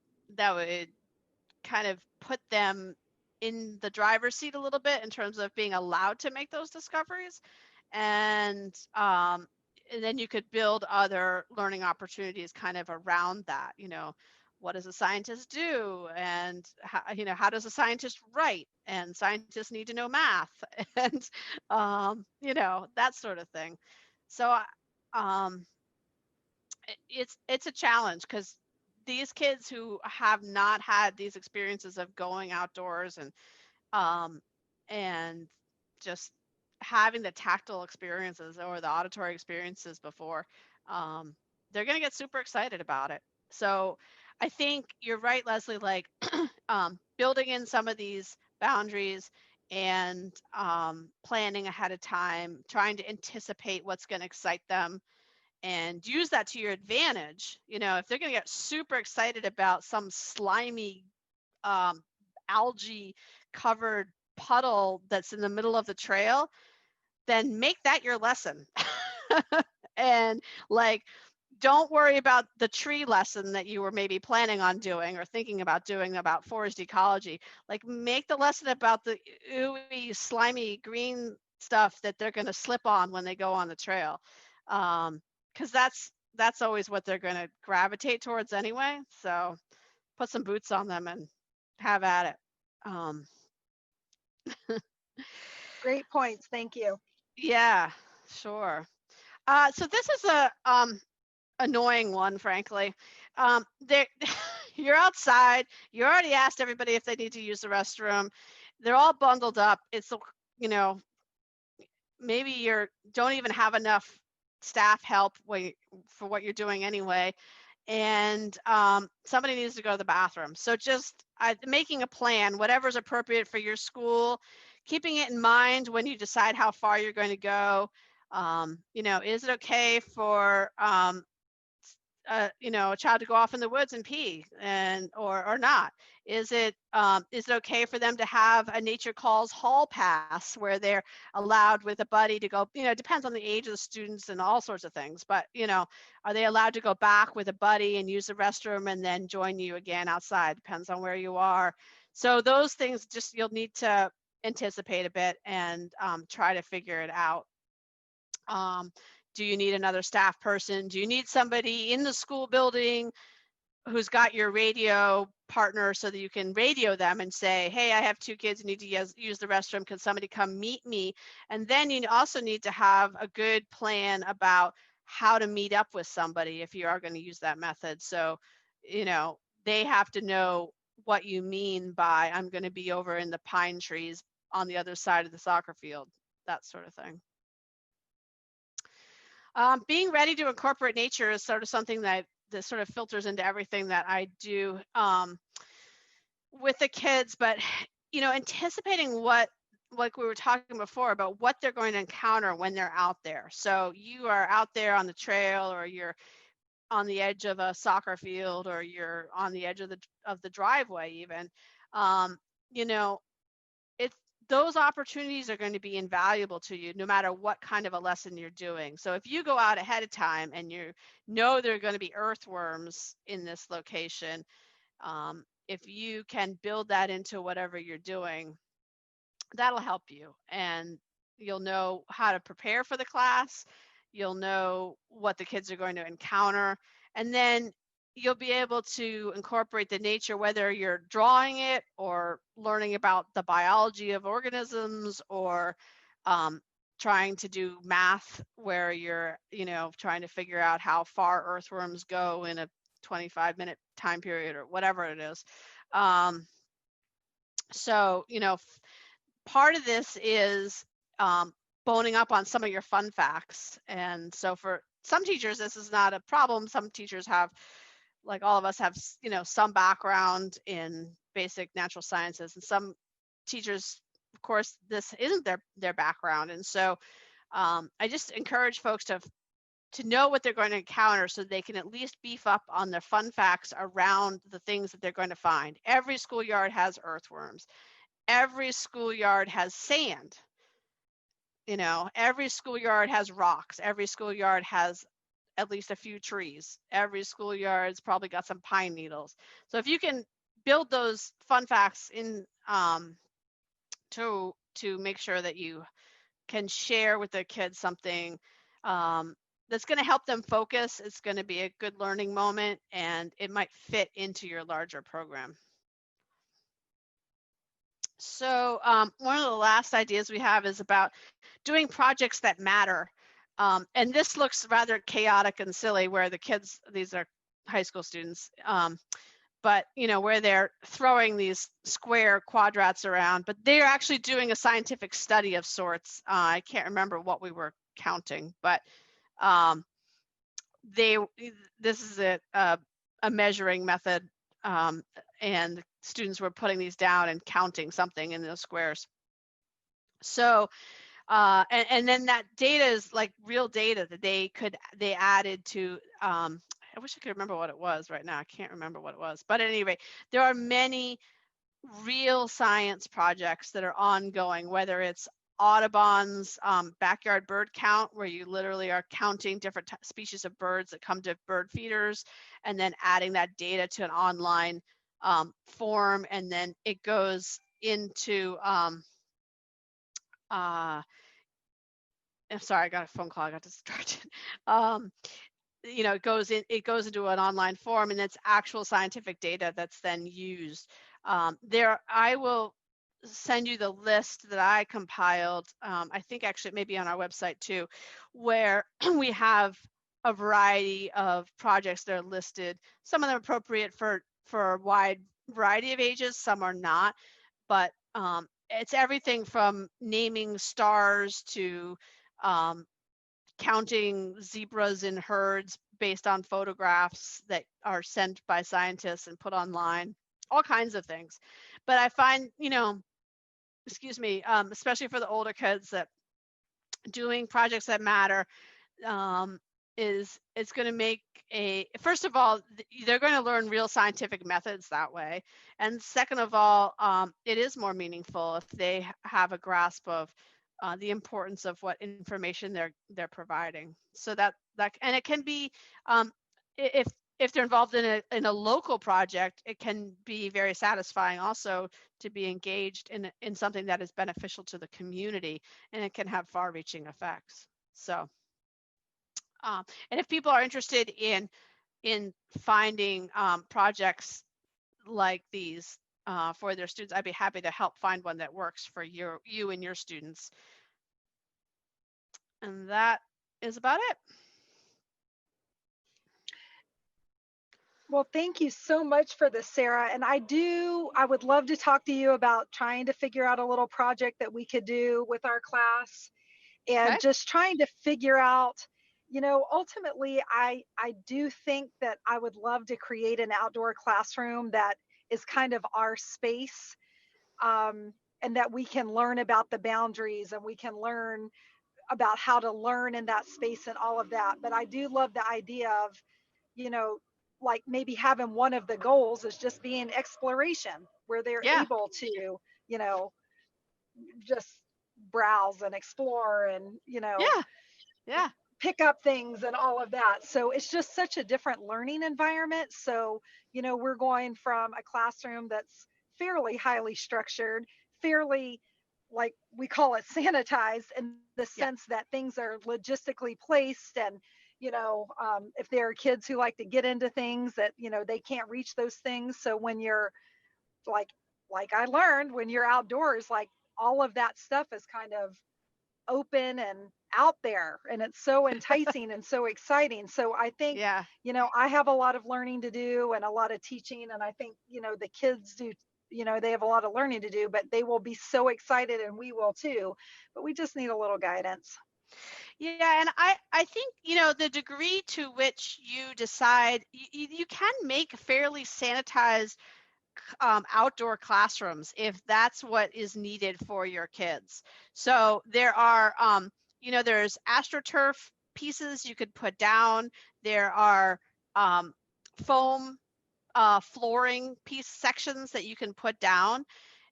kind of put them in the driver's seat a little bit in terms of being allowed to make those discoveries. And then you could build other learning opportunities kind of around that. What does a scientist do? And how does a scientist write? And scientists need to know math and, that sort of thing. So it's a challenge, because these kids who have not had these experiences of going outdoors and just having the tactile experiences or the auditory experiences before, they're going to get super excited about it. So I think you're right, Leslie, like building in some of these boundaries and planning ahead of time, trying to anticipate what's going to excite them and use that to your advantage. If they're going to get super excited about some slimy algae covered puddle that's in the middle of the trail, then make that your lesson. And don't worry about the tree lesson that you were maybe planning on doing or thinking about doing about forest ecology. Make the lesson about the ooey, slimy green stuff that they're going to slip on when they go on the trail. Because that's always what they're going to gravitate towards anyway. So put some boots on them and have at it. Great points. Thank you. Yeah, sure. So this is a annoying one, frankly. You're outside. You already asked everybody if they need to use the restroom. They're all bundled up. It's maybe you don't even have enough staff help for what you're doing anyway, and somebody needs to go to the bathroom. So just making a plan, whatever's appropriate for your school, keeping it in mind when you decide how far you're going to go. Is it okay for a child to go off in the woods and pee, or not? Is it okay for them to have a nature calls hall pass where they're allowed with a buddy to go? It depends on the age of the students and all sorts of things, but are they allowed to go back with a buddy and use the restroom and then join you again outside? Depends on where you are. So those things, just you'll need to anticipate a bit and try to figure it out. Do you need another staff person? Do you need somebody in the school building who's got your radio partner so that you can radio them and say, hey, I have 2 kids who need to use the restroom. Can somebody come meet me? And then you also need to have a good plan about how to meet up with somebody if you are going to use that method. So, they have to know what you mean by, I'm going to be over in the pine trees on the other side of the soccer field, that sort of thing. Being ready to incorporate nature is sort of something that sort of filters into everything that I do with the kids, but anticipating what, like we were talking before, about what they're going to encounter when they're out there. So you are out there on the trail, or you're on the edge of a soccer field, or you're on the edge of the driveway even. Those opportunities are going to be invaluable to you no matter what kind of a lesson you're doing. So if you go out ahead of time and you know there are going to be earthworms in this location, if you can build that into whatever you're doing, that'll help you. And you'll know how to prepare for the class. You'll know what the kids are going to encounter. And then you'll be able to incorporate the nature, whether you're drawing it or learning about the biology of organisms, or trying to do math where you're, trying to figure out how far earthworms go in a 25-minute time period, or whatever it is. So, part of this is boning up on some of your fun facts. And so for some teachers, this is not a problem. Some teachers have, like all of us, have, some background in basic natural sciences, and some teachers, of course, this isn't their background. And so I just encourage folks to know what they're going to encounter so they can at least beef up on their fun facts around the things that they're going to find. Every schoolyard has earthworms. Every schoolyard has sand. Every schoolyard has rocks. Every schoolyard has at least a few trees. Every schoolyard's probably got some pine needles. So if you can build those fun facts in to make sure that you can share with the kids something that's going to help them focus, it's going to be a good learning moment, and it might fit into your larger program. So one of the last ideas we have is about doing projects that matter. And this looks rather chaotic and silly, where the kids, these are high school students, but where they're throwing these square quadrats around, but they're actually doing a scientific study of sorts. I can't remember what we were counting, but this is a measuring method, and students were putting these down and counting something in those squares. So and then that data is like real data that they added to I wish I could remember what it was right now. I can't remember what it was, but at any rate, there are many real science projects that are ongoing, whether it's Audubon's backyard bird count, where you literally are counting different species of birds that come to bird feeders, and then adding that data to an online form, and then it goes into I'm sorry, I got a phone call. I got distracted. It goes into an online form, and it's actual scientific data that's then used. I will send you the list that I compiled. I think actually it may be on our website too, where we have a variety of projects that are listed. Some of them appropriate for a wide variety of ages, some are not, but it's everything from naming stars to counting zebras in herds based on photographs that are sent by scientists and put online, all kinds of things. But I find, especially for the older kids, that doing projects that matter it's going to make first of all, they're going to learn real scientific methods that way. And second of all, it is more meaningful if they have a grasp of the importance of what information they're providing. So that and it can be if if they're involved in a local project, it can be very satisfying also to be engaged in something that is beneficial to the community, and it can have far-reaching effects. So, and if people are interested in finding projects like these for their students, I'd be happy to help find one that works for you and your students. And that is about it. Well, thank you so much for this, Sarah. And I would love to talk to you about trying to figure out a little project that we could do with our class, and Okay. just trying to figure out, ultimately, I do think that I would love to create an outdoor classroom that is kind of our space, and that we can learn about the boundaries, and we can learn about how to learn in that space and all of that. But I do love the idea of, you know, like maybe having one of the goals is just being exploration, where they're Yeah. able to, just browse and explore and, Yeah. pick up things and all of that. So it's just such a different learning environment. So, we're going from a classroom that's fairly highly structured, fairly, like we call it, sanitized, in the Yeah. sense that things are logistically placed. And, if there are kids who like to get into things that, they can't reach those things. So when you're like, I learned, when you're outdoors, like all of that stuff is kind of open and out there, and it's so enticing and so exciting. So I think, Yeah. I have a lot of learning to do and a lot of teaching, and I think, the kids do, they have a lot of learning to do, but they will be so excited, and we will too, but we just need a little guidance. Yeah, and I think, the degree to which you decide, you can make fairly sanitized outdoor classrooms if that's what is needed for your kids. So there are, there's AstroTurf pieces you could put down. There are foam flooring piece sections that you can put down,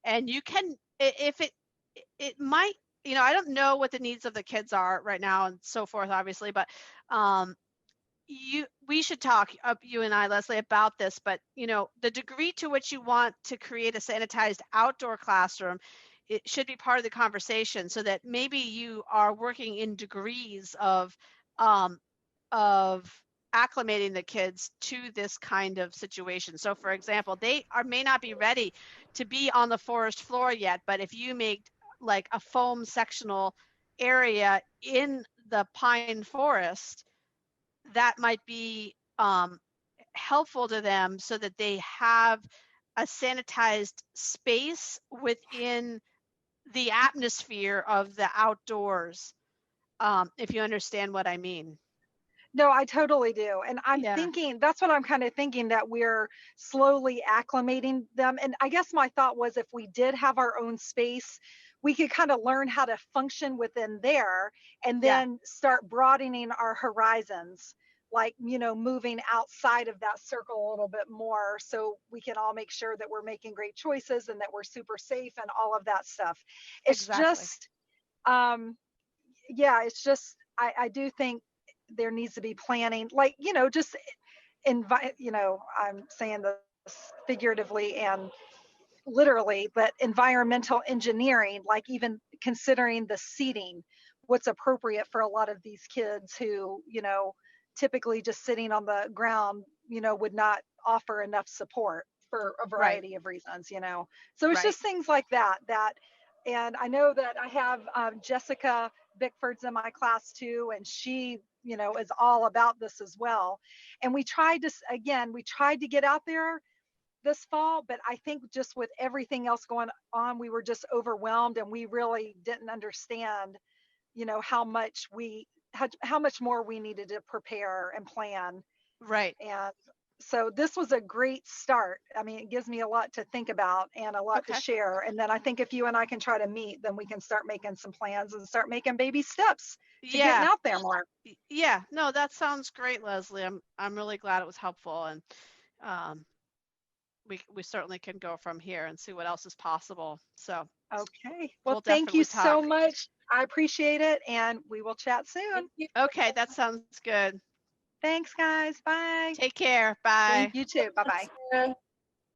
and you can, if it might, I don't know what the needs of the kids are right now and so forth, obviously, but we should talk, you and I, Leslie, about this. But the degree to which you want to create a sanitized outdoor classroom, it should be part of the conversation, so that maybe you are working in degrees of acclimating the kids to this kind of situation. So for example, they may not be ready to be on the forest floor yet, but if you make like a foam sectional area in the pine forest, that might be helpful to them, so that they have a sanitized space within the atmosphere of the outdoors, if you understand what I mean. No, I totally do. And I'm Yeah. thinking, that's what I'm kind of thinking, that we're slowly acclimating them. And I guess my thought was, if we did have our own space, we could kind of learn how to function within there, and Yeah. then start broadening our horizons, like, moving outside of that circle a little bit more, so we can all make sure that we're making great choices and that we're super safe and all of that stuff. It's Exactly. just, yeah, it's just, I do think there needs to be planning, like, just invite, I'm saying this figuratively and literally, but environmental engineering, like even considering the seating, what's appropriate for a lot of these kids who, typically just sitting on the ground, would not offer enough support for a Right. variety of reasons, So it's Right. just things like that, and I know that I have Jessica Bickford's in my class too, and she, is all about this as well. And we tried to get out there this fall, but I think just with everything else going on, we were just overwhelmed, and we really didn't understand, how much more we needed to prepare and plan. Right. And so this was a great start. I mean, it gives me a lot to think about and a lot to Okay. share. And then I think if you and I can try to meet, then we can start making some plans and start making baby steps to getting Yeah. out there more. Yeah. No, that sounds great, Leslie. I'm really glad it was helpful, and we certainly can go from here and see what else is possible. So Okay. Well, we'll thank you definitely talk. so much. I appreciate it, and we will chat soon. Okay, that sounds good. Thanks, guys. Bye. Take care. Bye. You too. Bye-bye.